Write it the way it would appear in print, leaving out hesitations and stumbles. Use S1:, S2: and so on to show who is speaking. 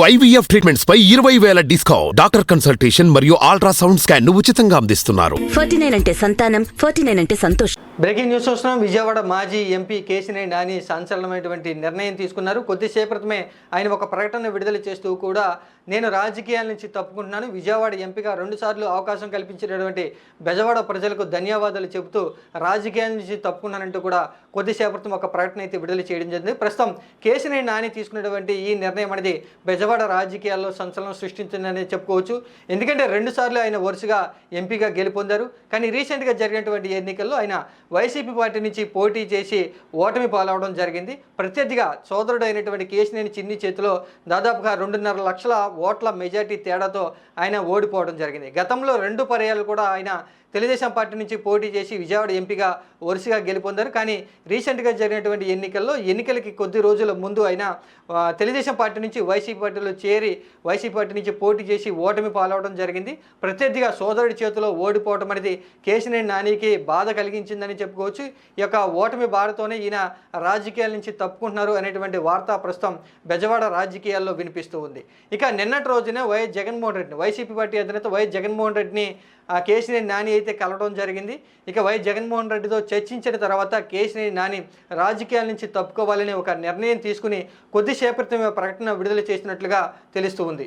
S1: IVF treatments పై 20,000 discount. Doctor consultation మరియు ultrasound scan ను ఉచితంగా అందిస్తున్నారు.
S2: 49 అంటే సంతానం, 49 అంటే సంతోషం.
S3: బ్రేకింగ్ న్యూస్ చూస్తున్నాం. విజయవాడ మాజీ ఎంపీ కేశినేని నాని సంచలనమైనటువంటి నిర్ణయం తీసుకున్నారు. కొద్దిసేపు క్రితమే ఆయన ఒక ప్రకటన విడుదల చేస్తూ కూడా నేను రాజకీయాల నుంచి తప్పుకుంటున్నాను, విజయవాడ ఎంపీగా 2 సార్లు అవకాశం కల్పించినటువంటి బెజవాడ ప్రజలకు ధన్యవాదాలు చెబుతూ రాజకీయాల నుంచి తప్పుకున్నానంటూ కూడా కొద్దిసేపు క్రితం ఒక ప్రకటన అయితే విడుదల చేయడం జరిగింది. ప్రస్తుతం కేశినేని నాని తీసుకున్నటువంటి ఈ నిర్ణయం అనేది బెజవాడ రాజకీయాల్లో సంచలనం సృష్టించిందని చెప్పుకోవచ్చు. ఎందుకంటే 2 సార్లు ఆయన వరుసగా ఎంపీగా గెలుపొందారు. కానీ రీసెంట్గా జరిగినటువంటి ఎన్నికల్లో ఆయన వైసీపీ పార్టీ నుంచి పోటీ చేసి ఓటమి పాలవడం జరిగింది. ప్రత్యర్థిగా సోదరుడు అయినటువంటి కేశినేని చిన్ని చేతిలో దాదాపుగా 2.5 లక్షల ఓట్ల మెజార్టీ తేడాతో ఆయన ఓడిపోవడం జరిగింది. గతంలో 2 పర్యాలు కూడా ఆయన తెలుగుదేశం పార్టీ నుంచి పోటీ చేసి విజయవాడ ఎంపీగా వరుసగా గెలుపొందారు. కానీ రీసెంట్గా జరిగినటువంటి ఎన్నికలకి కొద్ది రోజుల ముందు ఆయన తెలుగుదేశం పార్టీ నుంచి వైసీపీ పార్టీలో చేరి వైసీపీ పార్టీ నుంచి పోటీ చేసి ఓటమి పాలవడం జరిగింది. ప్రత్యర్థిగా సోదరుడి చేతిలో ఓడిపోవడం అనేది కేశినేని నానికి బాధ కలిగించిందని చెప్పుకోవచ్చు. ఈ యొక్క ఓటమి బాధతోనే ఈయన రాజకీయాల నుంచి తప్పుకుంటున్నారు అనేటువంటి వార్త ప్రస్తుతం బెజవాడ రాజకీయాల్లో వినిపిస్తూ ఉంది. ఇక నిన్నటి రోజునే వైఎస్ జగన్మోహన్ రెడ్డిని, వైసీపీ పార్టీ అధినేత వైఎస్ జగన్మోహన్ రెడ్డిని కేశినేని నాని అయితే కలవడం జరిగింది. ఇక వైఎస్ జగన్మోహన్ రెడ్డితో చర్చించిన తర్వాత కేశినేని నాని రాజకీయాల నుంచి తప్పుకోవాలని ఒక నిర్ణయం తీసుకుని కొద్దిసేపటి ప్రకటన విడుదల చేసినట్లుగా తెలుస్తూ ఉంది.